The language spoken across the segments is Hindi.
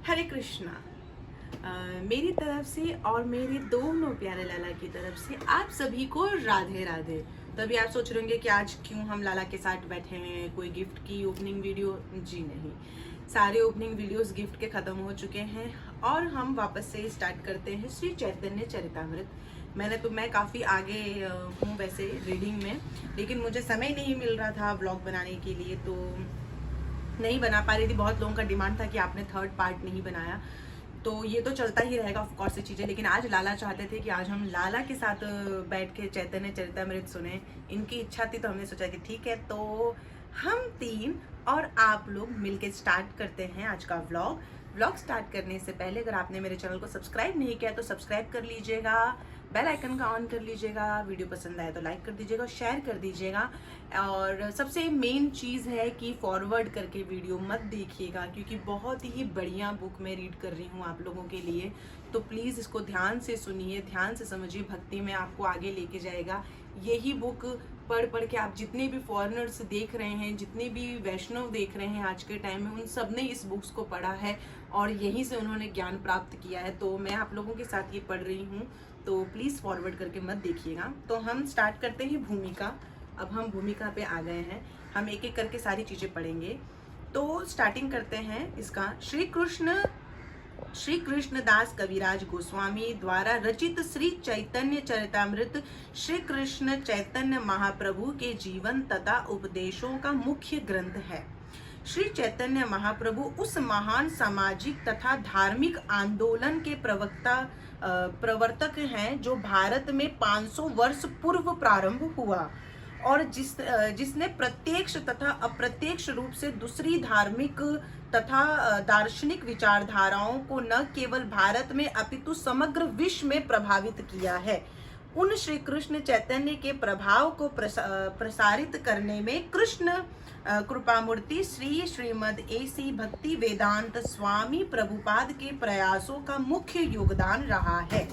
हरे कृष्णा। मेरी तरफ से और मेरे दोनों प्यारे लाला की तरफ से आप सभी को राधे राधे। तभी आप सोच रहे होंगे कि आज क्यों हम लाला के साथ बैठे हैं, कोई गिफ्ट की ओपनिंग वीडियो? जी नहीं, सारे ओपनिंग वीडियोस गिफ्ट के ख़त्म हो चुके हैं और हम वापस से स्टार्ट करते हैं श्री चैतन्य चरितामृत। मैं काफ़ी आगे हूँ वैसे रीडिंग में, लेकिन मुझे समय नहीं मिल रहा था व्लॉग बनाने के लिए, तो नहीं बना पा रही थी। बहुत लोगों का डिमांड था कि आपने थर्ड पार्ट नहीं बनाया, तो ये तो चलता ही रहेगा ऑफ कोर्स ये चीज़ें। लेकिन आज लाला चाहते थे कि आज हम लाला के साथ बैठ के चैतन्य चरितामृत सुने। इनकी इच्छा थी तो हमने सोचा कि ठीक है, तो हम तीन और आप लोग मिलके स्टार्ट करते हैं आज का व्लॉग स्टार्ट करने से पहले अगर आपने मेरे चैनल को सब्सक्राइब नहीं किया तो सब्सक्राइब कर लीजिएगा, बेल आइकन का ऑन कर लीजिएगा, वीडियो पसंद आए तो लाइक कर दीजिएगा, शेयर कर दीजिएगा। और सबसे मेन चीज़ है कि फॉरवर्ड करके वीडियो मत देखिएगा, क्योंकि बहुत ही बढ़िया बुक मैं रीड कर रही हूँ आप लोगों के लिए। तो प्लीज़ इसको ध्यान से सुनिए, ध्यान से समझिए, भक्ति में आपको आगे लेके जाएगा। यही बुक पढ़ के आप जितने भी फॉरेनर्स देख रहे हैं, जितने भी वैष्णव देख रहे हैं आज के टाइम में, उन सब ने इस बुक्स को पढ़ा है और यहीं से उन्होंने ज्ञान प्राप्त किया है। तो मैं आप लोगों के साथ ये पढ़ रही हूँ, तो प्लीज़ फॉरवर्ड करके मत देखिएगा। तो हम स्टार्ट करते हैं भूमिका। अब हम भूमिका पे आ गए हैं, हम एक एक करके सारी चीज़ें पढ़ेंगे। तो स्टार्टिंग करते हैं इसका। श्री कृष्णदास कविराज गोस्वामी द्वारा रचित श्री चैतन्य चरितामृत श्री कृष्ण चैतन्य महाप्रभु के जीवन तथा उपदेशों का मुख्य ग्रंथ है। श्री चैतन्य महाप्रभु उस महान सामाजिक तथा धार्मिक आंदोलन के प्रवर्तक हैं जो भारत में 500 वर्ष पूर्व प्रारंभ हुआ और जिसने प्रत्यक्ष तथा अप्रत्यक्ष रूप से दूसरी धार्मिक तथा दार्शनिक विचारधाराओं को न केवल भारत में अपितु समग्र विश्व में प्रभावित किया है। उन श्री कृष्ण चैतन्य के प्रभाव को प्रसारित करने में कृष्ण कृपामूर्ति श्रीमद एसी भक्ति वेदांत स्वामी प्रभुपाद के प्रयासों का मुख्य योगदान रहा है,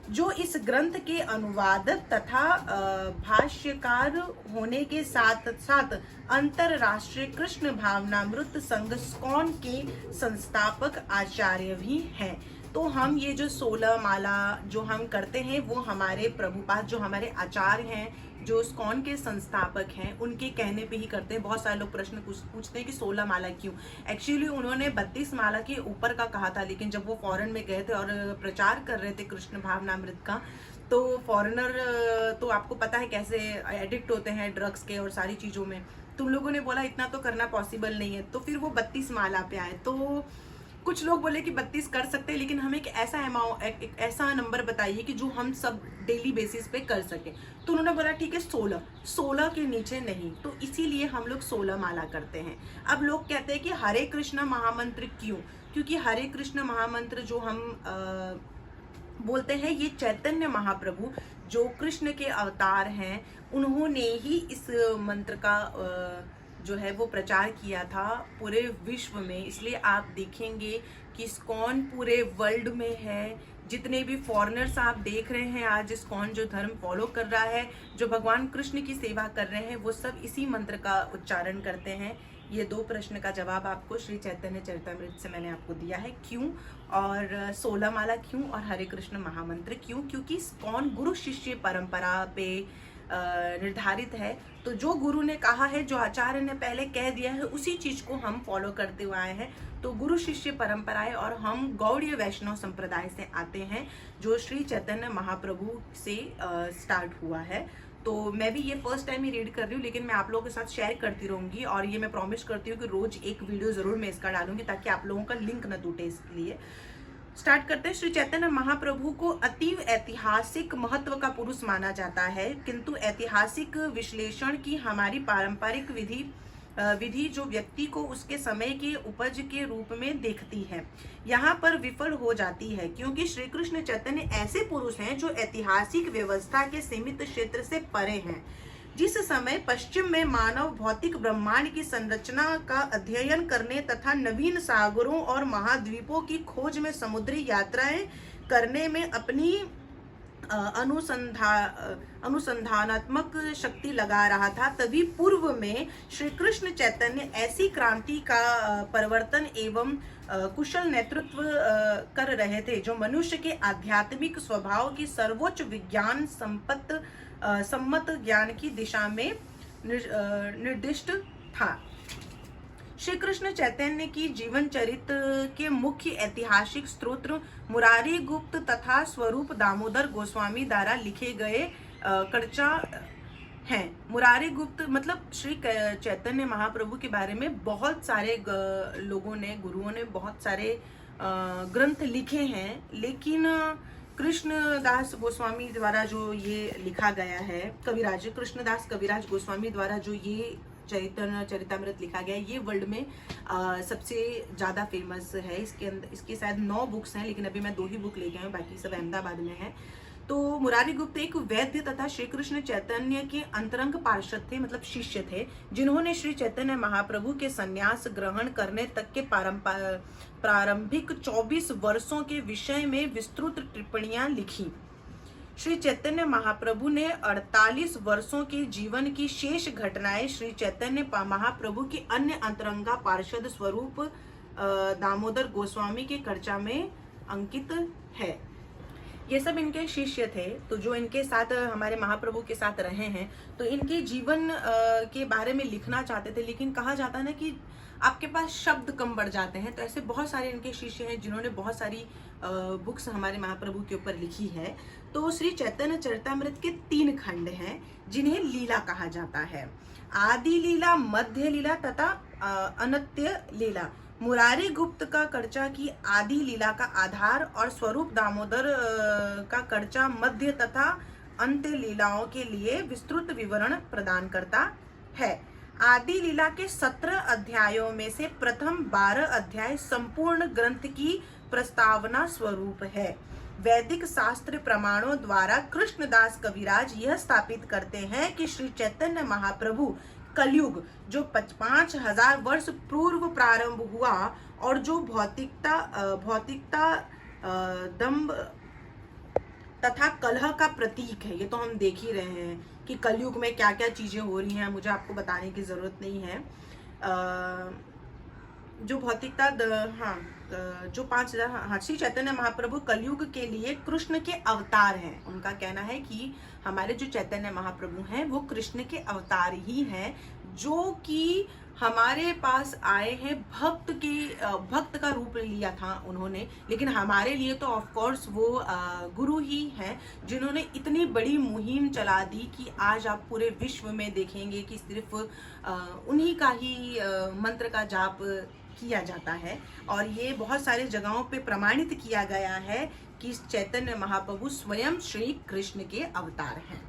जो इस ग्रंथ के अनुवादक तथा भाष्यकार होने के साथ साथ अंतरराष्ट्रीय कृष्ण भावनामृत संघ स्कॉन के संस्थापक आचार्य भी हैं। तो हम ये जो 16 माला जो हम करते हैं वो हमारे प्रभुपाद, जो हमारे आचार्य हैं, जो स्कॉन के संस्थापक हैं, उनके कहने पे ही करते हैं। बहुत सारे लोग प्रश्न पूछते हैं कि 16 माला क्यों। एक्चुअली उन्होंने 32 माला के ऊपर का कहा था, लेकिन जब वो फॉरेन में गए थे और प्रचार कर रहे थे कृष्ण भावनामृत का, तो फॉरेनर तो आपको पता है कैसे एडिक्ट होते हैं ड्रग्स के और सारी चीज़ों में। तुम लोगों ने बोला इतना तो करना पॉसिबल नहीं है, तो फिर वो 32 माला पे आए। तो कुछ लोग बोले कि 32 कर सकते हैं, लेकिन हमें एक ऐसा नंबर बताइए कि जो हम सब डेली बेसिस पे कर सके। तो उन्होंने बोला ठीक है 16 के नीचे नहीं, तो इसीलिए हम लोग 16 माला करते हैं। अब लोग कहते हैं कि हरे कृष्ण महामंत्र क्यों? क्योंकि हरे कृष्ण महामंत्र जो हम बोलते हैं, ये चैतन्य महाप्रभु जो कृष्ण के अवतार हैं, उन्होंने ही इस मंत्र का जो है वो प्रचार किया था पूरे विश्व में। इसलिए आप देखेंगे कि इस्कॉन पूरे वर्ल्ड में है। जितने भी फॉरेनर्स आप देख रहे हैं आज इस्कॉन जो धर्म फॉलो कर रहा है, जो भगवान कृष्ण की सेवा कर रहे हैं, वो सब इसी मंत्र का उच्चारण करते हैं। ये 2 प्रश्न का जवाब आपको श्री चैतन्य चरितामृत से मैंने आपको दिया है। क्यों और 16 माला क्यों और हरे कृष्ण महामंत्र क्यों? क्योंकि इस्कॉन गुरु शिष्य परंपरा पे निर्धारित है। तो जो गुरु ने कहा है, जो आचार्य ने पहले कह दिया है, उसी चीज को हम फॉलो करते हुए आए हैं। तो गुरु शिष्य परंपराएं, और हम गौड़ीय वैष्णव संप्रदाय से आते हैं, जो श्री चैतन्य महाप्रभु से स्टार्ट हुआ है। तो मैं भी ये फर्स्ट टाइम ही रीड कर रही हूँ, लेकिन मैं आप लोगों के साथ शेयर करती रहूंगी और ये मैं प्रॉमिस करती हूँ कि रोज एक वीडियो जरूर मैं इसका डालूंगी, ताकि आप लोगों का लिंक न टूटे। इसलिए स्टार्ट करते हैं। श्री चैतन्य महाप्रभु को अतीव ऐतिहासिक महत्व का पुरुष माना जाता है, किंतु ऐतिहासिक विश्लेषण की हमारी पारंपरिक विधि जो व्यक्ति को उसके समय के उपज के रूप में देखती है, यहाँ पर विफल हो जाती है। क्योंकि श्री कृष्ण चैतन्य ऐसे पुरुष हैं जो ऐतिहासिक व्यवस्था के सीमित क्षेत्र से परे हैं। जिस समय पश्चिम में मानव भौतिक ब्रह्मांड की संरचना का अध्ययन करने तथा नवीन सागरों और महाद्वीपों की खोज में समुद्री यात्राएं करने में अपनी अनुसंधानात्मक शक्ति लगा रहा था, तभी पूर्व में श्री कृष्ण चैतन्य ऐसी क्रांति का परिवर्तन एवं कुशल नेतृत्व कर रहे थे जो मनुष्य के आध्यात्मिक स्वभाव की सर्वोच्च विज्ञान सम्मत ज्ञान की दिशा में निर्दिष्ट था। श्री कृष्ण चैतन्य की जीवन चरित्र के मुख्य ऐतिहासिक स्रोत मुरारी गुप्त तथा स्वरूप दामोदर गोस्वामी द्वारा लिखे गए कर्चा हैं। मुरारी गुप्त मतलब श्री चैतन्य महाप्रभु के बारे में बहुत सारे लोगों ने, गुरुओं ने बहुत सारे ग्रंथ लिखे हैं, लेकिन कृष्णदास गोस्वामी द्वारा जो ये लिखा गया है, कविराज कृष्णदास कविराज गोस्वामी द्वारा जो ये चरितामृत लिखा गया है, ये वर्ल्ड में सबसे ज़्यादा फेमस है। इसके शायद 9 बुक्स हैं, लेकिन अभी मैं 2 ही बुक लेके आई हूँ, बाकी सब अहमदाबाद में है। तो मुरारी गुप्त एक वैद्य तथा श्री कृष्ण चैतन्य के अंतरंग पार्षद थे, मतलब शिष्य थे, जिन्होंने श्री चैतन्य महाप्रभु के संन्यास ग्रहण करने तक के प्रारंभिक 24 वर्षों के विषय में विस्तृत टिप्पणियां लिखी। श्री चैतन्य महाप्रभु ने 48 वर्षों के जीवन की शेष घटनाएं श्री चैतन्य महाप्रभु के अन्य अंतरंगा पार्षद स्वरूप दामोदर गोस्वामी के कर्चा में अंकित है। ये सब इनके शिष्य थे, तो जो इनके साथ हमारे महाप्रभु के साथ रहे हैं, तो इनके जीवन के बारे में लिखना चाहते थे, लेकिन कहा जाता है ना कि आपके पास शब्द कम बढ़ जाते हैं। तो ऐसे बहुत सारे इनके शिष्य हैं जिन्होंने बहुत सारी बुक्स हमारे महाप्रभु के ऊपर लिखी है। तो श्री चैतन्य चरितामृत के 3 खंड हैं जिन्हें लीला कहा जाता है, आदि लीला, मध्य लीला तथा अनंत्य लीला। मुरारी गुप्त का कर्चा की आदि लीला का आधार और स्वरूप दामोदर का कर्चा मध्य तथा अंत्य लीलाओं के लिए विस्तृत विवरण प्रदान करता है। आदि लीला के 17 अध्यायों में से प्रथम 12 अध्याय संपूर्ण ग्रंथ की प्रस्तावना स्वरूप है। वैदिक शास्त्र प्रमाणों द्वारा कृष्णदास कविराज यह स्थापित करते हैं कि श्री चैतन्य महाप्रभु कलयुग जो 5000 वर्ष पूर्व प्रारंभ हुआ और जो भौतिकता दंभ तथा कलह का प्रतीक है। ये तो हम देख ही रहे हैं कि कलयुग में क्या क्या चीजें हो रही हैं, मुझे आपको बताने की जरूरत नहीं है। जो भौतिकता जो 5000 श्री चैतन्य महाप्रभु कलयुग के लिए कृष्ण के अवतार हैं। उनका कहना है कि हमारे जो चैतन्य महाप्रभु हैं वो कृष्ण के अवतार ही हैं, जो कि हमारे पास आए हैं भक्त का रूप लिया था उन्होंने, लेकिन हमारे लिए तो ऑफ कोर्स वो गुरु ही हैं, जिन्होंने इतनी बड़ी मुहिम चला दी कि आज आप पूरे विश्व में देखेंगे कि सिर्फ उन्हीं का ही मंत्र का जाप किया जाता है। और ये बहुत सारे जगहों पे प्रमाणित किया गया है कि चैतन्य महाप्रभु स्वयं श्री कृष्ण के अवतार हैं।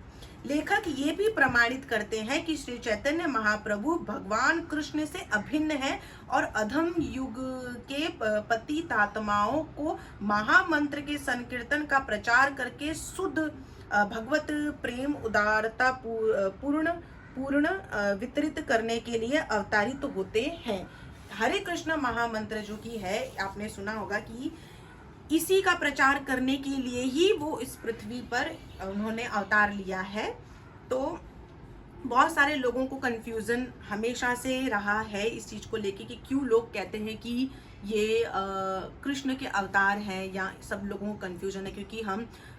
लेखक ये भी प्रमाणित करते हैं कि श्री चैतन्य महाप्रभु भगवान कृष्ण से अभिन्न है और अधम युग के पतितात्माओं को महामंत्र के संकीर्तन का प्रचार करके शुद्ध भगवत प्रेम उदारता पूर्ण वितरित करने के लिए अवतारित होते हैं। हरे कृष्ण महामंत्र जो कि है, आपने सुना होगा कि इसी का प्रचार करने के लिए ही वो इस पृथ्वी पर उन्होंने अवतार लिया है। तो बहुत सारे लोगों को कंफ्यूजन हमेशा से रहा है इस चीज को लेके कि क्यों लोग कहते हैं कि ये कृष्ण के अवतार हैं, या सब लोगों को कंफ्यूजन है क्योंकि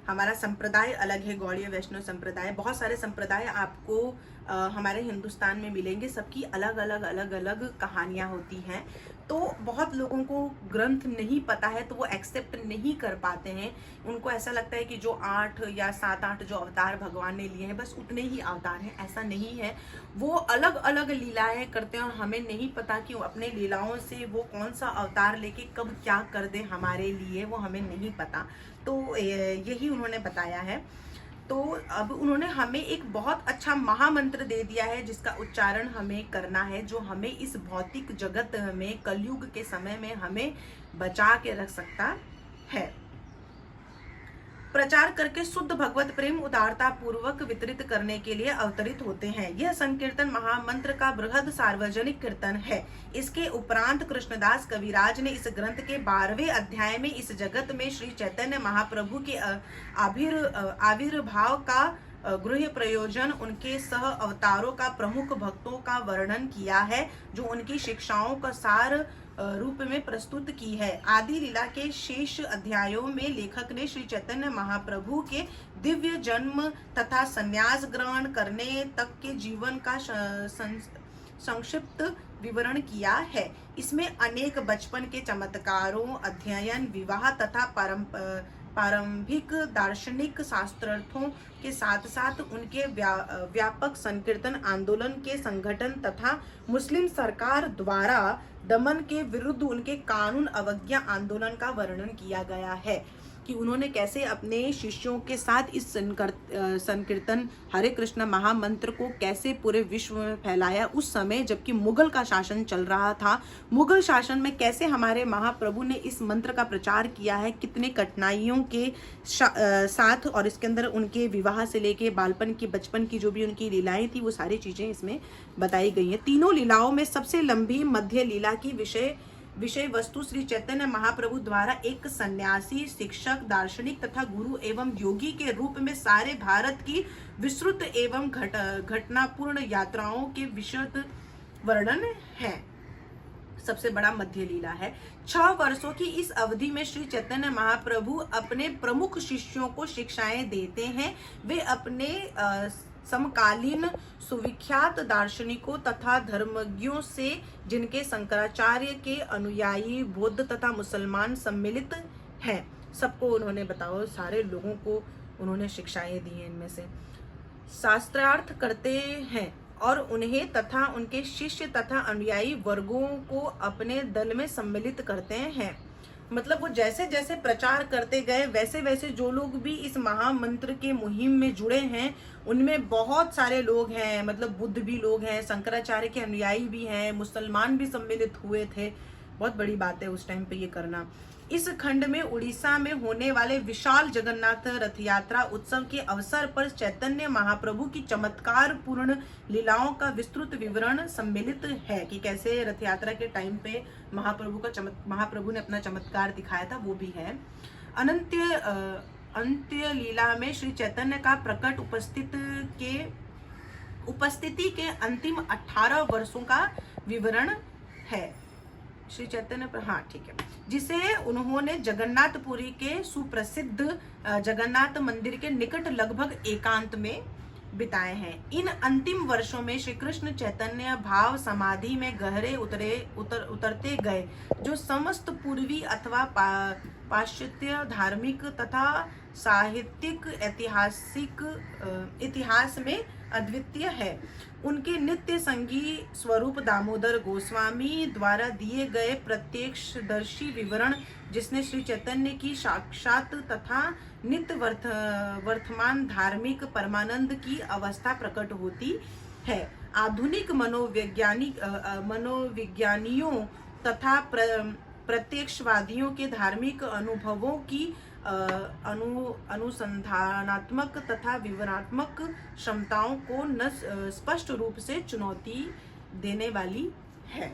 हमारा संप्रदाय अलग है, गौड़ीय वैष्णव संप्रदाय। बहुत सारे संप्रदाय आपको हमारे हिंदुस्तान में मिलेंगे, सबकी अलग अलग कहानियां होती हैं। तो बहुत लोगों को ग्रंथ नहीं पता है तो वो एक्सेप्ट नहीं कर पाते हैं। उनको ऐसा लगता है कि जो 8 या 7-8 जो अवतार भगवान ने लिए हैं बस उतने ही अवतार हैं, ऐसा नहीं है। वो अलग अलग लीलाएं करते हैं और हमें नहीं पता कि अपने लीलाओं से वो कौन सा अवतार लेके कब क्या कर दे हमारे लिए, वो हमें नहीं पता। तो यही उन्होंने बताया है। तो अब उन्होंने हमें एक बहुत अच्छा महामंत्र दे दिया है जिसका उच्चारण हमें करना है, जो हमें इस भौतिक जगत में कलयुग के समय में हमें बचा के रख सकता है। प्रचार करके शुद्ध भगवत प्रेम उदारता पूर्वक वितरित करने के लिए अवतरित होते हैं। यह संकीर्तन महामंत्र का बृहद सार्वजनिक कीर्तन है। इसके उपरांत कृष्णदास कविराज ने इस ग्रंथ के 12वें अध्याय में इस जगत में श्री चैतन्य महाप्रभु के आविर्भाव का गृह प्रयोजन, उनके सह अवतारों का, प्रमुख भक्तों का वर्णन किया है, जो उनकी शिक्षाओं का सार रूप में प्रस्तुत की है। आदि लीला के शेष अध्यायों में लेखक ने श्री चैतन्य महाप्रभु के दिव्य जन्म तथा संन्यास ग्रहण करने तक के जीवन का संक्षिप्त विवरण किया है। इसमें अनेक बचपन के चमत्कारों, अध्ययन, विवाह तथा प्रारंभिक दार्शनिक शास्त्रार्थों के साथ साथ उनके व्यापक संकीर्तन आंदोलन के संगठन तथा मुस्लिम सरकार द्वारा दमन के विरुद्ध उनके कानून अवज्ञा आंदोलन का वर्णन किया गया है, कि उन्होंने कैसे अपने शिष्यों के साथ इस संकीर्तन हरे कृष्ण महामंत्र को कैसे पूरे विश्व में फैलाया, उस समय जबकि मुगल का शासन चल रहा था। मुगल शासन में कैसे हमारे महाप्रभु ने इस मंत्र का प्रचार किया है, कितने कठिनाइयों के साथ, और इसके अंदर उनके विवाह से लेके बालपन की, बचपन की जो भी उनकी लीलाएं थी, वो सारी चीजें इसमें बताई गई हैं। तीनों लीलाओं में सबसे लंबी मध्य लीला की विषय वस्तु श्री चैतन्य महाप्रभु द्वारा एक सन्यासी, शिक्षक, दार्शनिक तथा गुरु एवं योगी के रूप में सारे भारत की विस्तृत एवं घटनापूर्ण यात्राओं के विशद वर्णन है। सबसे बड़ा मध्य लीला है। 6 वर्षों की इस अवधि में श्री चैतन्य महाप्रभु अपने प्रमुख शिष्यों को शिक्षाएं देते हैं। वे अपने समकालीन सुविख्यात दार्शनिकों तथा धर्मज्ञों से, जिनके शंकराचार्य के अनुयायी बौद्ध तथा मुसलमान सम्मिलित हैं, सबको उन्होंने बताओ, सारे लोगों को उन्होंने शिक्षाएं दी हैं। इनमें से शास्त्रार्थ करते हैं और उन्हें तथा उनके शिष्य तथा अनुयायी वर्गों को अपने दल में सम्मिलित करते हैं। मतलब वो जैसे जैसे प्रचार करते गए, वैसे वैसे जो लोग भी इस महामंत्र के मुहिम में जुड़े हैं, उनमें बहुत सारे लोग हैं, मतलब बुद्ध भी लोग हैं, शंकराचार्य के अनुयायी भी हैं, मुसलमान भी सम्मिलित हुए थे। बहुत बड़ी बात है उस टाइम पे ये करना। इस खंड में उड़ीसा में होने वाले विशाल जगन्नाथ रथ यात्रा उत्सव के अवसर पर चैतन्य महाप्रभु की चमत्कार पूर्ण लीलाओं का विस्तृत विवरण सम्मिलित है, कि कैसे रथ यात्रा के टाइम पे महाप्रभु ने अपना चमत्कार दिखाया था, वो भी है। अंत्य लीला में श्री चैतन्य का प्रकट उपस्थिति के अंतिम 18 वर्षों का विवरण है। श्री चैतन्य पर, हाँ ठीक है, जिसे उन्होंने जगन्नाथपुरी के सुप्रसिद्ध जगन्नाथ मंदिर के निकट लगभग एकांत में बिताए हैं। इन अंतिम वर्षों में श्री कृष्ण चैतन्य भाव समाधि में गहरे उतरते गए, जो समस्त पूर्वी अथवा पाश्चात्य धार्मिक तथा साहित्यिक इतिहास में अद्वितीय है। उनके नित्य संगी स्वरूप दामोदर गोस्वामी द्वारा दिए गए प्रत्यक्षदर्शी विवरण, जिसने श्री चैतन्य की साक्षात तथा नित्य वर्तमान धार्मिक परमानंद की अवस्था प्रकट होती है। आधुनिक मनोविज्ञानियों तथा प्रत्यक्षवादियों के धार्मिक अनुभवों की अनुसंधानात्मक तथा विवरणात्मक क्षमताओं को स्पष्ट रूप से चुनौती देने वाली है।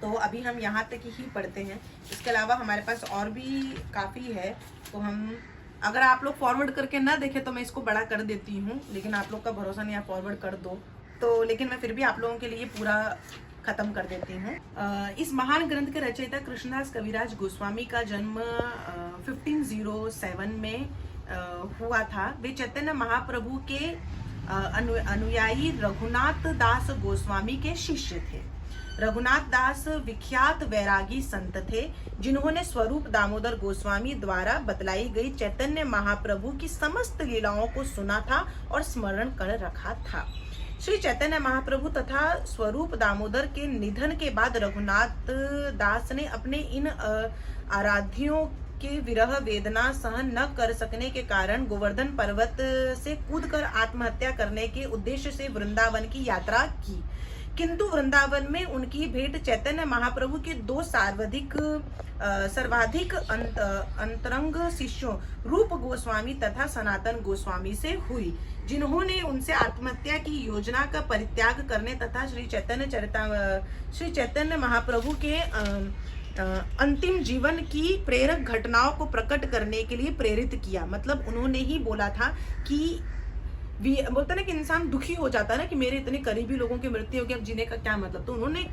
तो अभी हम यहाँ तक ही पढ़ते हैं। इसके अलावा हमारे पास और भी काफ़ी है, तो हम, अगर आप लोग फॉरवर्ड करके ना देखें तो मैं इसको बड़ा कर देती हूँ, लेकिन आप लोग का भरोसा नहीं, आप फॉरवर्ड कर दो तो, लेकिन मैं फिर भी आप लोगों के लिए पूरा खत्म कर देती हूँ। इस महान ग्रंथ के रचयिता कृष्णदास कविराज गोस्वामी का जन्म 1507 में हुआ था। वे चैतन्य महाप्रभु के अनुयायी रघुनाथ दास गोस्वामी के शिष्य थे। रघुनाथ दास विख्यात वैरागी संत थे, जिन्होंने स्वरूप दामोदर गोस्वामी द्वारा बतलाई गई चैतन्य महाप्रभु की समस्त लीलाओं को सुना था और स्मरण कर रखा था। श्री चैतन्य महाप्रभु तथा स्वरूप दामोदर के निधन के बाद रघुनाथ दास ने अपने इन आराध्यों के विरह वेदना सहन न कर सकने के कारण गोवर्धन पर्वत से कूदकर आत्महत्या करने के उद्देश्य से वृंदावन की यात्रा की। किंतु वृंदावन में उनकी भेंट चैतन्य महाप्रभु के दो सर्वाधिक अंतरंग शिष्यों रूप गोस्वामी तथा सनातन गोस्वामी से हुई, जिन्होंने उनसे आत्महत्या की योजना का परित्याग करने तथा श्री चैतन्य महाप्रभु के अंतिम जीवन की प्रेरक घटनाओं को प्रकट करने के लिए प्रेरित किया। मतलब उन्होंने ही बोला था कि बोलता ना कि इंसान दुखी हो जाता है ना कि मेरे इतने करीबी लोगों की मृत्यु हो गई, अब जीने का क्या मतलब। तो उन्होंने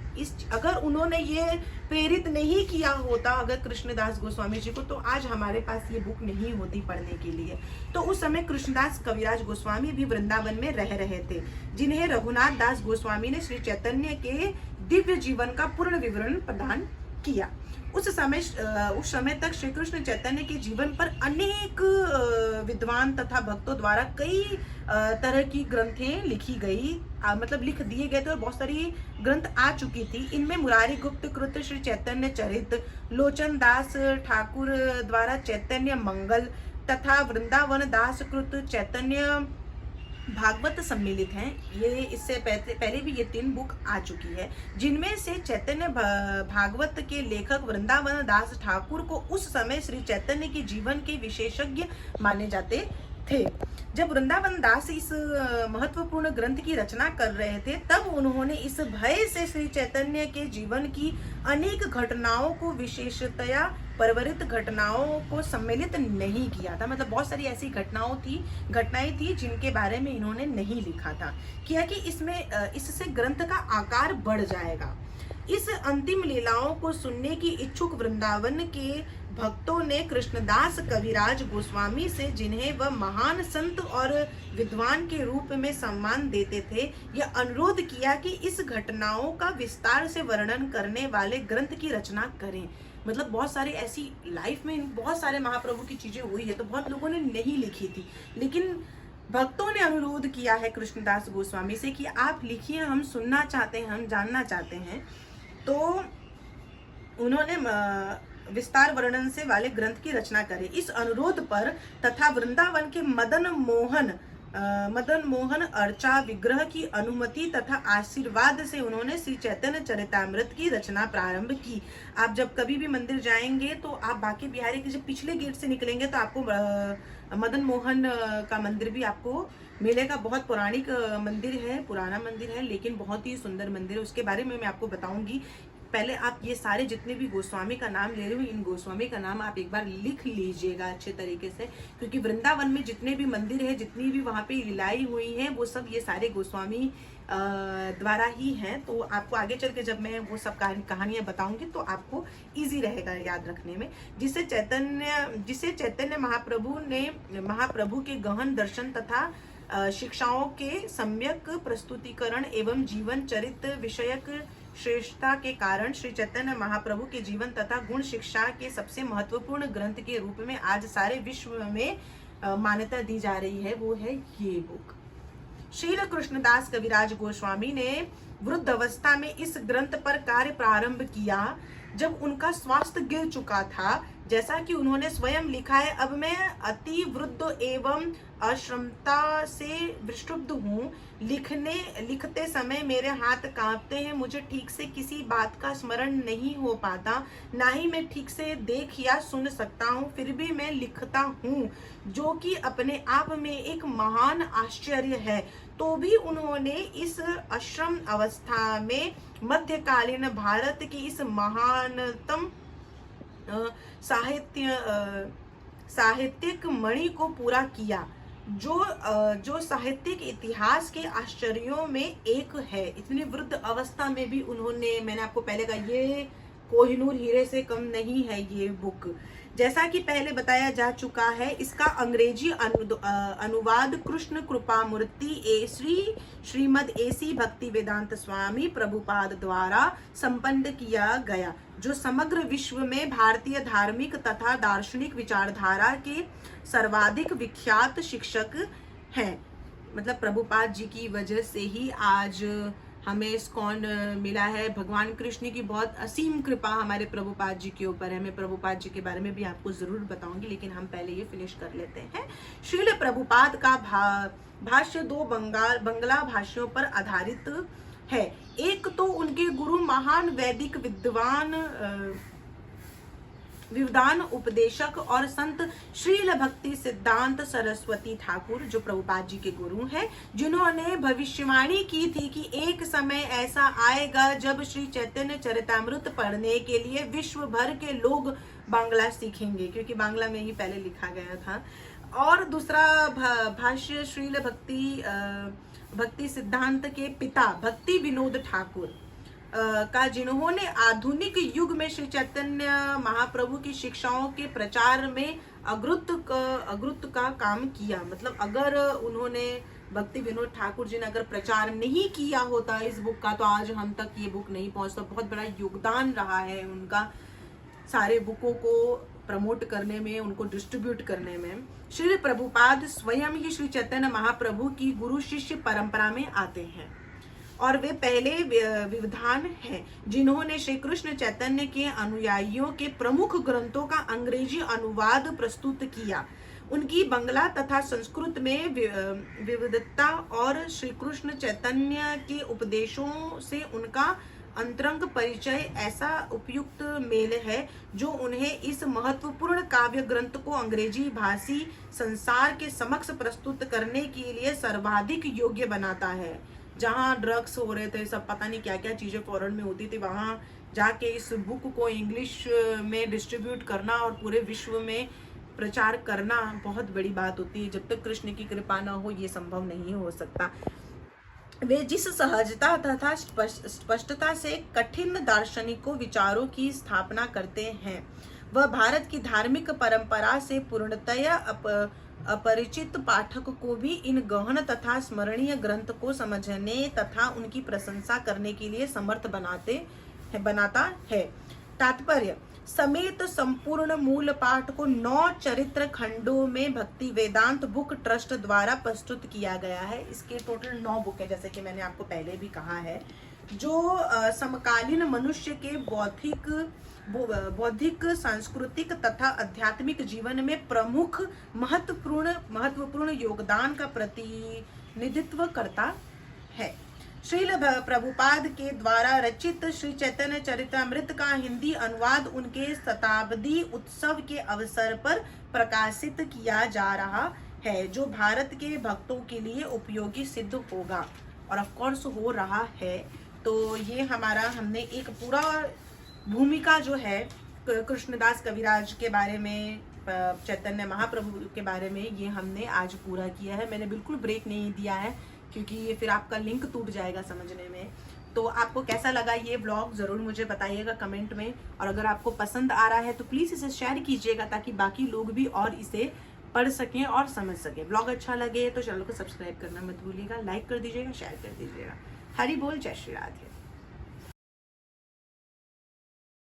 अगर उन्होंने ये प्रेरित नहीं किया होता अगर कृष्णदास गोस्वामी जी को, तो आज हमारे पास ये बुक नहीं होती पढ़ने के लिए। तो उस समय कृष्णदास कविराज गोस्वामी भी वृंदावन में रह रहे थे, जिन्हें रघुनाथ दास गोस्वामी ने श्री चैतन्य के दिव्य जीवन का पूर्ण विवरण प्रदान किया। उस समय तक श्री कृष्ण चैतन्य के जीवन पर अनेक विद्वान तथा भक्तों द्वारा कई तरह की ग्रंथें लिखी गई, मतलब लिख दिए गए थे और बहुत सारी ग्रंथ आ चुकी थी। इनमें मुरारी गुप्त कृत श्री चैतन्य चरित, लोचन दास ठाकुर द्वारा चैतन्य मंगल तथा वृंदावन दास कृत चैतन्य भागवत सम्मिलित हैं। ये इससे पहले भी ये 3 बुक आ चुकी है, जिनमें से चैतन्य भागवत के लेखक वृंदावन दास ठाकुर को उस समय श्री चैतन्य के जीवन के विशेषज्ञ माने जाते थे। जब वृंदावन दास इस महत्वपूर्ण ग्रंथ की रचना कर रहे थे, तब उन्होंने इस भय से श्री चैतन्य के जीवन की अनेक घटनाओं को विशेषतया परवरित घटनाओं को सम्मिलित नहीं किया था। मतलब बहुत सारी ऐसी घटनाएं थी जिनके बारे में इन्होंने नहीं लिखा था, क्योंकि इससे ग्रंथ का आकार बढ़ जाएगा। इस अंतिम लीलाओं को सुनने की इच्छुक वृंदावन के भक्तों ने कृष्णदास कविराज गोस्वामी से, जिन्हें वह महान संत और विद्वान के रूप में सम्मान देते थे, यह अनुरोध किया कि इस घटनाओं का विस्तार से वर्णन करने वाले ग्रंथ की रचना करें। मतलब बहुत सारी ऐसी लाइफ में बहुत सारे महाप्रभु की चीजें हुई है, तो बहुत लोगों ने नहीं लिखी थी, लेकिन भक्तों ने अनुरोध किया है कृष्णदास गोस्वामी से कि आप लिखिए, हम सुनना चाहते हैं, हम जानना चाहते हैं। तो उन्होंने विस्तार वर्णन से वाले ग्रंथ की रचना करे। इस अनुरोध पर तथा वृंदावन के मदन मोहन अर्चा विग्रह की अनुमति तथा आशीर्वाद से उन्होंने श्री चैतन्य चरितामृत की रचना प्रारंभ की। आप जब कभी भी मंदिर जाएंगे तो आप बांके बिहारी के जब पिछले गेट से निकलेंगे तो आपको मदन मोहन का मंदिर भी आपको मिलेगा। बहुत पौराणिक मंदिर है, पुराना मंदिर है, लेकिन बहुत ही सुंदर मंदिर है। उसके बारे में मैं आपको बताऊंगी। पहले आप ये सारे जितने भी गोस्वामी का नाम ले रहे हो, इन गोस्वामी का नाम आप एक बार लिख लीजिएगा अच्छे तरीके से, क्योंकि वृंदावन में जितने भी मंदिर है, जितनी भी वहाँ पे लीलाएं हुई हैं, वो सब ये सारे गोस्वामी द्वारा ही हैं। तो आपको आगे चल के जब मैं वो सब कहानियां बताऊंगी तो आपको इजी रहेगा याद रखने में। जिसे चैतन्य महाप्रभु के गहन दर्शन तथा शिक्षाओं के सम्यक प्रस्तुतिकरण एवं जीवन चरित्र विषयक श्रेष्ठता के कारण श्री चैतन्य महाप्रभु के जीवन तथा गुण शिक्षा के सबसे महत्वपूर्ण ग्रंथ के रूप में आज सारे विश्व में मान्यता दी जा रही है, वो है ये बुक। श्रील कृष्णदास कविराज गोस्वामी ने वृद्ध अवस्था में इस ग्रंथ पर कार्य प्रारंभ किया जब उनका स्वास्थ्य गिर चुका था। जैसा कि उन्होंने स्वयं लिखा है, अब मैं अति वृद्ध एवं अश्रमता से विक्षुब्ध हूँ। लिखते समय मेरे हाथ कांपते हैं, मुझे ठीक से किसी बात का स्मरण नहीं हो पाता, ना ही मैं ठीक से देख या सुन सकता हूँ। फिर भी मैं लिखता हूँ, जो कि अपने आप में एक महान आश्चर्य है। तो भी उन्होंने इस अश्रम अवस्था में मध्यकालीन भारत की इस महानतम साहित्यिक मणि को पूरा किया, जो साहित्यिक इतिहास के आश्चर्यों में एक है। इतनी वृद्ध अवस्था में भी उन्होंने, मैंने आपको पहले कहा, ये कोहिनूर हीरे से कम नहीं है ये बुक। जैसा कि पहले बताया जा चुका है, इसका अंग्रेजी अनुवाद कृष्ण कृपा मूर्ति श्रीमद एसी भक्ति वेदांत स्वामी प्रभुपाद द्वारा संपन्न किया गया, जो समग्र विश्व में भारतीय धार्मिक तथा दार्शनिक विचारधारा के सर्वाधिक विख्यात शिक्षक हैं। मतलब प्रभुपाद जी की वजह से ही आज हमें इस्कॉन मिला है। भगवान कृष्ण की बहुत असीम कृपा हमारे प्रभुपाद जी के ऊपर है। मैं प्रभुपाद जी के बारे में भी आपको जरूर बताऊंगी, लेकिन हम पहले ये फिनिश कर लेते हैं। श्रील प्रभुपाद का भाष्य 2 बंगला भाषाओं पर आधारित है। एक तो उनके गुरु महान वैदिक विद्वान उपदेशक और संत श्रील भक्ति सिद्धांत सरस्वती ठाकुर, जो प्रभुपाद जी के गुरु हैं, जिन्होंने भविष्यवाणी की थी कि एक समय ऐसा आएगा जब श्री चैतन्य चरितामृत पढ़ने के लिए विश्व भर के लोग बांग्ला सीखेंगे, क्योंकि बांग्ला में ही पहले लिखा गया था। और दूसरा भाष्य श्रील भक्ति सिद्धांत के पिता भक्ति विनोद ठाकुर का, जिन्होंने आधुनिक युग में श्री चैतन्य महाप्रभु की शिक्षाओं के प्रचार में अग्रुत का काम किया। मतलब अगर उन्होंने, भक्ति विनोद ठाकुर जी ने अगर प्रचार नहीं किया होता इस बुक का, तो आज हम तक ये बुक नहीं पहुंचता। बहुत बड़ा योगदान रहा है उनका सारे बुकों को प्रमोट करने में, उनको डिस्ट्रीब्यूट करने में। श्री प्रभुपाद स्वयं ही श्री चैतन्य महाप्रभु की गुरु शिष्य परंपरा में आते हैं और वे पहले विद्वान हैं जिन्होंने श्री कृष्ण चैतन्य के अनुयायियों के प्रमुख ग्रंथों का अंग्रेजी अनुवाद प्रस्तुत किया। उनकी बंगला तथा संस्कृत में विविधता और श्री कृष्ण चैतन्य के उपदेशों से उनका अंतरंग परिचय ऐसा उपयुक्त मेल है जो उन्हें इस महत्वपूर्ण काव्य ग्रंथ को अंग्रेजी भाषी संसार के समक्ष प्रस्तुत करने के लिए सर्वाधिक योग्य बनाता है। जहाँ ड्रग्स हो रहे थे, सब पता नहीं क्या क्या चीजें फॉरेन में होती थी, वहाँ जाके इस बुक को इंग्लिश में डिस्ट्रीब्यूट करना और पूरे विश्व में प्रचार करना बहुत बड़ी बात होती है। जब तक कृष्ण की कृपा न हो ये संभव नहीं हो सकता। वे जिस सहजता तथा स्पष्टता से कठिन दार्शनिकों विचारों की स्थापना करते हैं, वह भारत की धार्मिक परंपरा से पूर्णतया अपरिचित पाठक को भी इन गहन तथा स्मरणीय ग्रंथ को समझने तथा उनकी प्रशंसा करने के लिए समर्थ बनाता है। तात्पर्य समेत संपूर्ण मूल पाठ को 9 चरित्र खंडों में भक्ति वेदांत बुक ट्रस्ट द्वारा प्रस्तुत किया गया है। इसके टोटल 9 बुक है, जैसे कि मैंने आपको पहले भी कहा है, जो समकालीन मनुष्य के बौद्धिक, सांस्कृतिक तथा आध्यात्मिक जीवन में प्रमुख महत्वपूर्ण योगदान का प्रतिनिधित्व करता है। श्रील प्रभुपाद के द्वारा रचित श्री चैतन्य चरितामृत का हिंदी अनुवाद उनके शताब्दी उत्सव के अवसर पर प्रकाशित किया जा रहा है, जो भारत के भक्तों के लिए उपयोगी सिद्ध होगा और ऑफ कोर्स हो रहा है। तो ये हमने एक पूरा भूमिका जो है कृष्णदास कविराज के बारे में, चैतन्य महाप्रभु के बारे में, ये हमने आज पूरा किया है। मैंने बिल्कुल ब्रेक नहीं दिया है क्योंकि ये फिर आपका लिंक टूट जाएगा समझने में। तो आपको कैसा लगा ये व्लॉग ज़रूर मुझे बताइएगा कमेंट में, और अगर आपको पसंद आ रहा है तो प्लीज़ इसे शेयर कीजिएगा ताकि बाकी लोग भी और इसे पढ़ सकें और समझ सकें। व्लॉग अच्छा लगे तो चैनल को सब्सक्राइब करना मत भूलिएगा, लाइक कर दीजिएगा, शेयर कर दीजिएगा। हरि बोल, जय श्री राधे।